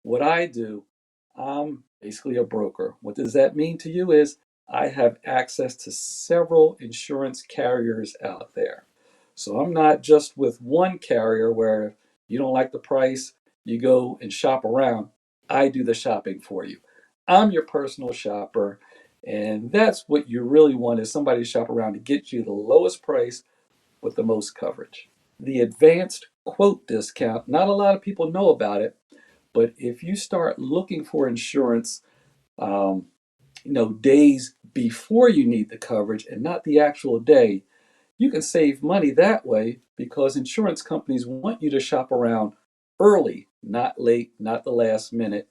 What I do, I'm basically a broker. What does that mean to you is I have access to several insurance carriers out there. So I'm not just with one carrier where you don't like the price, you go and shop around. I do the shopping for you. I'm your personal shopper, and that's what you really want is somebody to shop around to get you the lowest price with the most coverage. The advanced quote discount, not a lot of people know about it, but if you start looking for insurance, um, days before you need the coverage and not the actual day, you can save money that way because insurance companies want you to shop around early, not late, not the last minute.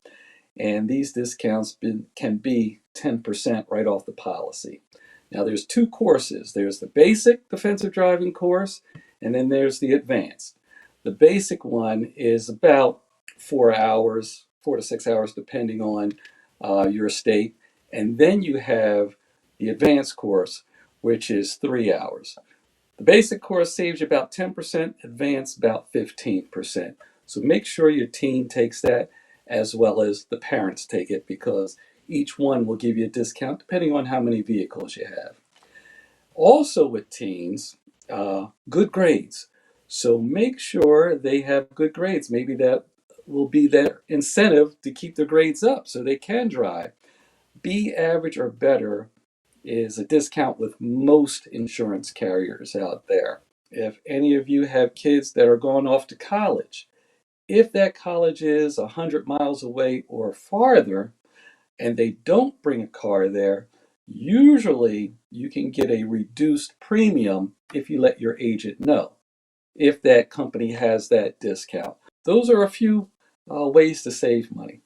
And these discounts can be 10% right off the policy. Now, there's two courses. There's the basic defensive driving course, and then there's the advanced. The basic one is about 4 hours, 4 to 6 hours, depending on your state. And then you have the advanced course, which is 3 hours. The basic course saves you about 10%, advanced about 15%. So make sure your teen takes that as well as the parents take it because each one will give you a discount depending on how many vehicles you have. Also, with teens, good grades. So make sure they have good grades. Maybe that will be their incentive to keep their grades up so they can drive. B average or better is a discount with most insurance carriers out there. If any of you have kids that are going off to college, if that college is 100 miles away or farther and they don't bring a car there, usually you can get a reduced premium if you let your agent know, if that company has that discount. Those are a few ways to save money.